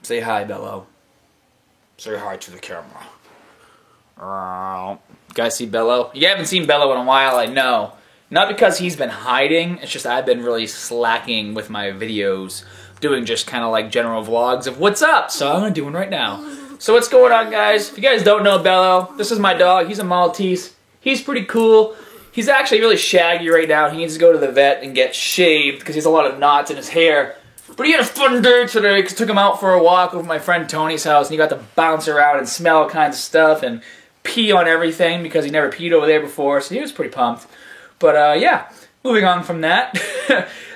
Say hi, Bello. Say hi to the camera. You guys see Bello? You haven't seen Bello in a while, I know. Not because he's been hiding, it's just I've been really slacking with my videos, doing just kind of like general vlogs of what's up, so I'm gonna do one right now. So what's going on, guys? If you guys don't know Bello, this is my dog. He's a Maltese. He's pretty cool. He's actually really shaggy right now. He needs to go to the vet and get shaved because he has a lot of knots in his hair. But he had a fun day today because I took him out for a walk over my friend Tony's house, and he got to bounce around and smell all kinds of stuff and pee on everything because he never peed over there before, so he was pretty pumped. But yeah, moving on from that.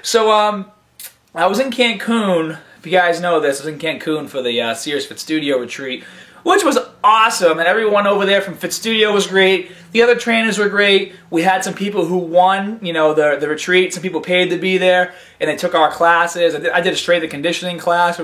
So I was in Cancun. If you guys know this, I was in Cancun for the Sears Fit Studio retreat, which was awesome, and everyone over there from Fit Studio was great. The other trainers were great. We had some people who won, you know, the retreat. Some people paid to be there, and they took our classes. I did a strength and conditioning class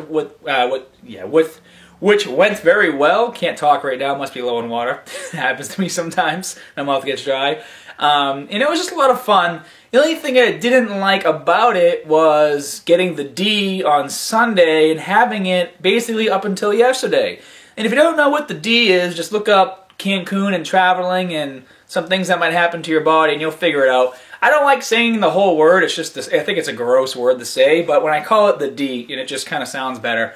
which went very well. Can't talk right now. Must be low in water. It happens to me sometimes. My mouth gets dry. And it was just a lot of fun. The only thing I didn't like about it was getting the D on Sunday and having it basically up until yesterday. And if you don't know what the D is, just look up Cancun and traveling and some things that might happen to your body and you'll figure it out. I don't like saying the whole word. It's just this, I think it's a gross word to say, but when I call it the D, it just kind of sounds better.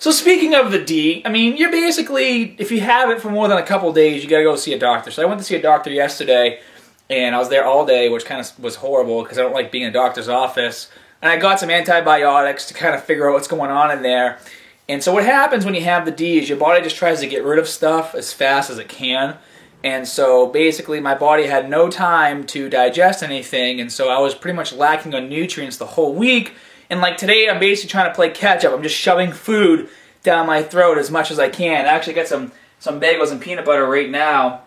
So speaking of the D, I mean, you're basically, if you have it for more than a couple days, you gotta go see a doctor. So I went to see a doctor yesterday, and I was there all day, which kind of was horrible because I don't like being in a doctor's office. And I got some antibiotics to kind of figure out what's going on in there. And so what happens when you have the D is your body just tries to get rid of stuff as fast as it can. And so basically my body had no time to digest anything, and so I was pretty much lacking on nutrients the whole week. And like today, I'm basically trying to play catch up. I'm just shoving food down my throat as much as I can. I actually got some bagels and peanut butter right now.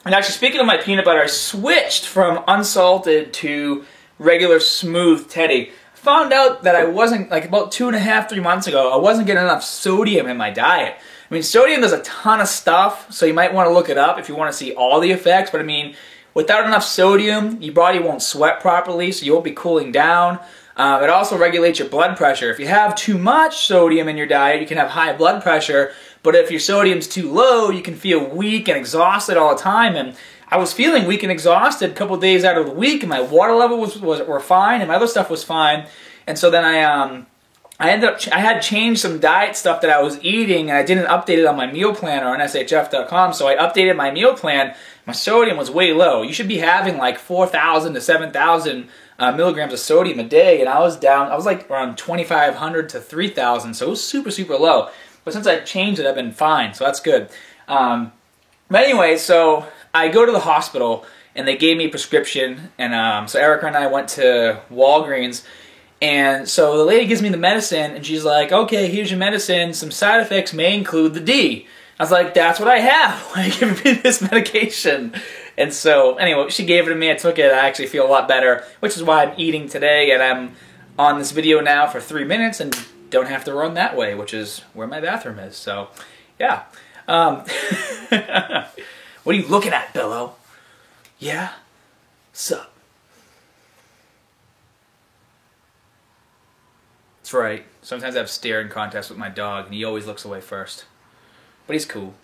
And actually, speaking of my peanut butter, I switched from unsalted to regular smooth Teddy. I found out that I wasn't, like about 2.5, 3 months ago, I wasn't getting enough sodium in my diet. I mean, sodium does a ton of stuff, so you might want to look it up if you want to see all the effects. But I mean, without enough sodium, your body won't sweat properly, so you won't be cooling down. It also regulates your blood pressure. If you have too much sodium in your diet, you can have high blood pressure. But if your sodium's too low, you can feel weak and exhausted all the time. And I was feeling weak and exhausted a couple of days out of the week, and my water level were fine, and my other stuff was fine. And so then I had changed some diet stuff that I was eating, and I didn't update it on my meal planner on shf.com. So I updated my meal plan. My sodium was way low. You should be having like 4,000 to 7,000 milligrams of sodium a day, and I was down. I was like around 2,500 to 3,000, so it was super, super low. But since I changed it, I've been fine, so that's good. But anyway, so I go to the hospital, and they gave me a prescription, and so Erica and I went to Walgreens, and so the lady gives me the medicine, and she's like, okay, here's your medicine. Some side effects may include the D. I was like, that's what I have. Why are you giving me this medication? And so, anyway, she gave it to me. I took it. I actually feel a lot better, which is why I'm eating today, and I'm on this video now for 3 minutes and don't have to run that way, which is where my bathroom is. So, yeah. What are you looking at, Bello? Yeah? Sup? That's right. Sometimes I have staring contests with my dog, and he always looks away first. But he's cool.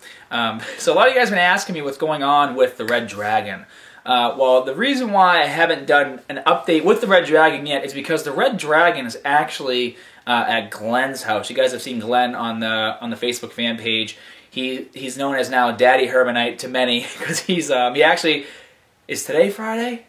So a lot of you guys have been asking me what's going on with the Red Dragon. Well, the reason why I haven't done an update with the Red Dragon yet is because the Red Dragon is actually at Glenn's house. You guys have seen Glenn on the Facebook fan page. He's known as now Daddy Hermanite to many because he actually, is today Friday?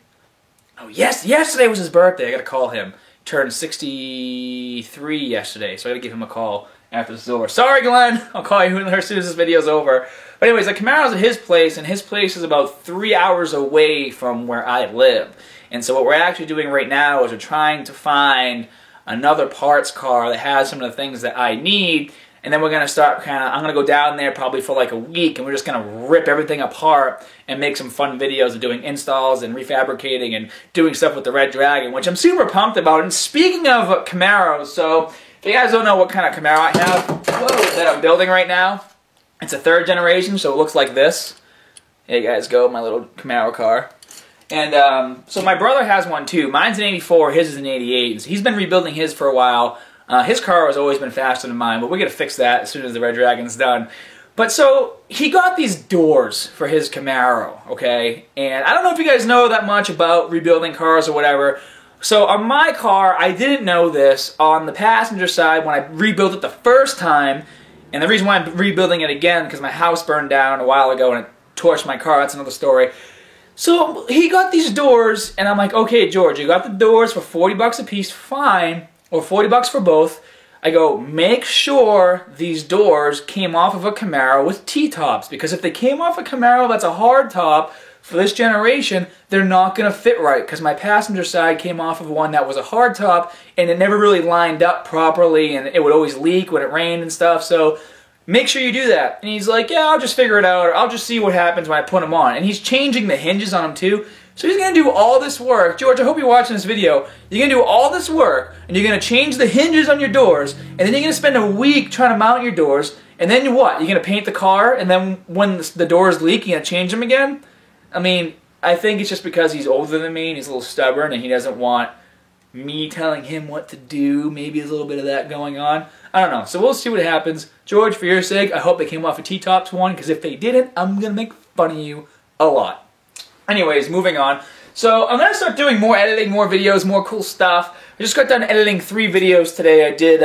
Oh yes, yesterday was his birthday. I gotta call him. Turned 63 yesterday, so I gotta give him a call after this is over. Sorry, Glenn! I'll call you as soon as this video's over. But anyways, the Camaro's at his place, and his place is about 3 hours away from where I live. And so what we're actually doing right now is we're trying to find another parts car that has some of the things that I need, and then we're going to start I'm going to go down there probably for like a week, and we're just going to rip everything apart and make some fun videos of doing installs and refabricating and doing stuff with the Red Dragon, which I'm super pumped about. And speaking of Camaros, so if you guys don't know what kind of Camaro I have, that I'm building right now, it's a 3rd generation, so it looks like this. Here you guys go, my little Camaro car. And so my brother has one too. Mine's an 84, his is an 88. So he's been rebuilding his for a while. His car has always been faster than mine, but we're going to fix that as soon as the Red Dragon's done. But so, he got these doors for his Camaro, okay? And I don't know if you guys know that much about rebuilding cars or whatever. So on my car, I didn't know this. On the passenger side, when I rebuilt it the first time, and the reason why I'm rebuilding it again, because my house burned down a while ago and it torched my car, that's another story. So he got these doors, and I'm like, okay, George, you got the doors for 40 bucks a piece, fine, or 40 bucks for both. I go, make sure these doors came off of a Camaro with T-tops, because if they came off a Camaro that's a hard top, for this generation, they're not going to fit right, because my passenger side came off of one that was a hard top, and it never really lined up properly, and it would always leak when it rained and stuff, so make sure you do that. And he's like, yeah, I'll just figure it out, or I'll just see what happens when I put them on. And he's changing the hinges on them too, so he's going to do all this work. George, I hope you're watching this video. You're going to do all this work, and you're going to change the hinges on your doors, and then you're going to spend a week trying to mount your doors, and then what? You're going to paint the car, and then when the doors leak, you're going to change them again? I mean, I think it's just because he's older than me and he's a little stubborn and he doesn't want me telling him what to do. Maybe there's a little bit of that going on. I don't know. So we'll see what happens. George, for your sake, I hope they came off a T-Tops one, because if they didn't, I'm going to make fun of you a lot. Anyways, moving on. So I'm going to start doing more editing, more videos, more cool stuff. I just got done editing 3 videos today. I did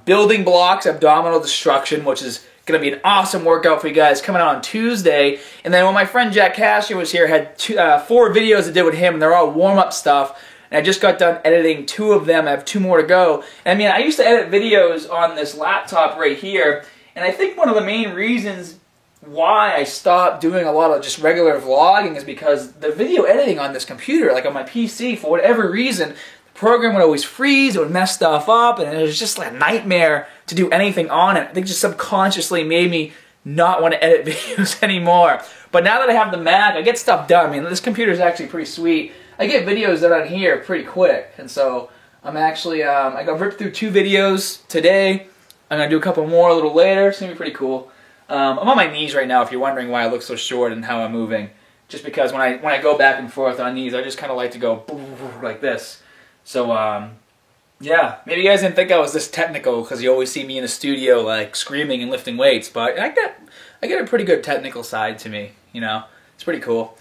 building blocks, abdominal destruction, which is going to be an awesome workout for you guys, coming out on Tuesday. And then when my friend Jack Casher was here, I had 4 videos I did with him, and they're all warm-up stuff. And I just got done editing 2 of them. I have 2 more to go. And I mean, I used to edit videos on this laptop right here, and I think one of the main reasons why I stopped doing a lot of just regular vlogging is because the video editing on this computer, like on my PC, for whatever reason, the program would always freeze, it would mess stuff up, and it was just like a nightmare to do anything on it. I think just subconsciously made me not want to edit videos anymore. But now that I have the Mac, I get stuff done. I mean, this computer is actually pretty sweet. I get videos done on here pretty quick, and so I'm actually, I got ripped through 2 videos today. I'm going to do a couple more a little later. It's going to be pretty cool. I'm on my knees right now, if you're wondering why I look so short and how I'm moving. Just because when I go back and forth on knees, I just kind of like to go like this. So, yeah, maybe you guys didn't think I was this technical because you always see me in the studio like screaming and lifting weights, but I get a pretty good technical side to me, you know. It's pretty cool.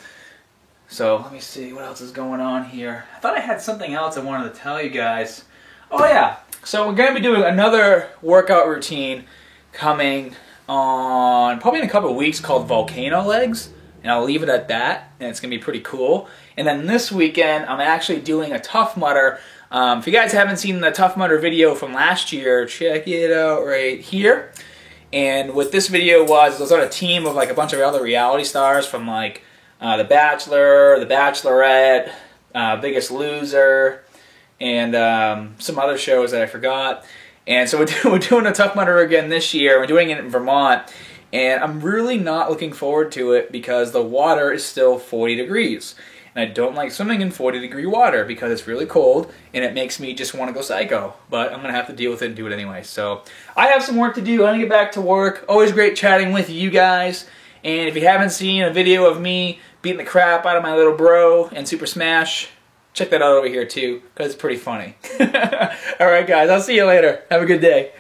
So, let me see what else is going on here. I thought I had something else I wanted to tell you guys. Oh yeah, so we're going to be doing another workout routine coming on probably in a couple of weeks called Volcano Legs, and I'll leave it at that, and it's going to be pretty cool. And then this weekend, I'm actually doing a Tough Mudder. If you guys haven't seen the Tough Mudder video from last year, check it out right here. And what this video was on a team of like a bunch of other reality stars from like The Bachelor, The Bachelorette, Biggest Loser, and some other shows that I forgot. And so we're doing a Tough Mudder again this year. We're doing it in Vermont. And I'm really not looking forward to it because the water is still 40 degrees. And I don't like swimming in 40-degree water because it's really cold and it makes me just want to go psycho. But I'm going to have to deal with it and do it anyway. So I have some work to do. I'm going to get back to work. Always great chatting with you guys. And if you haven't seen a video of me beating the crap out of my little bro in Super Smash, check that out over here too, because it's pretty funny. Alright guys, I'll see you later. Have a good day.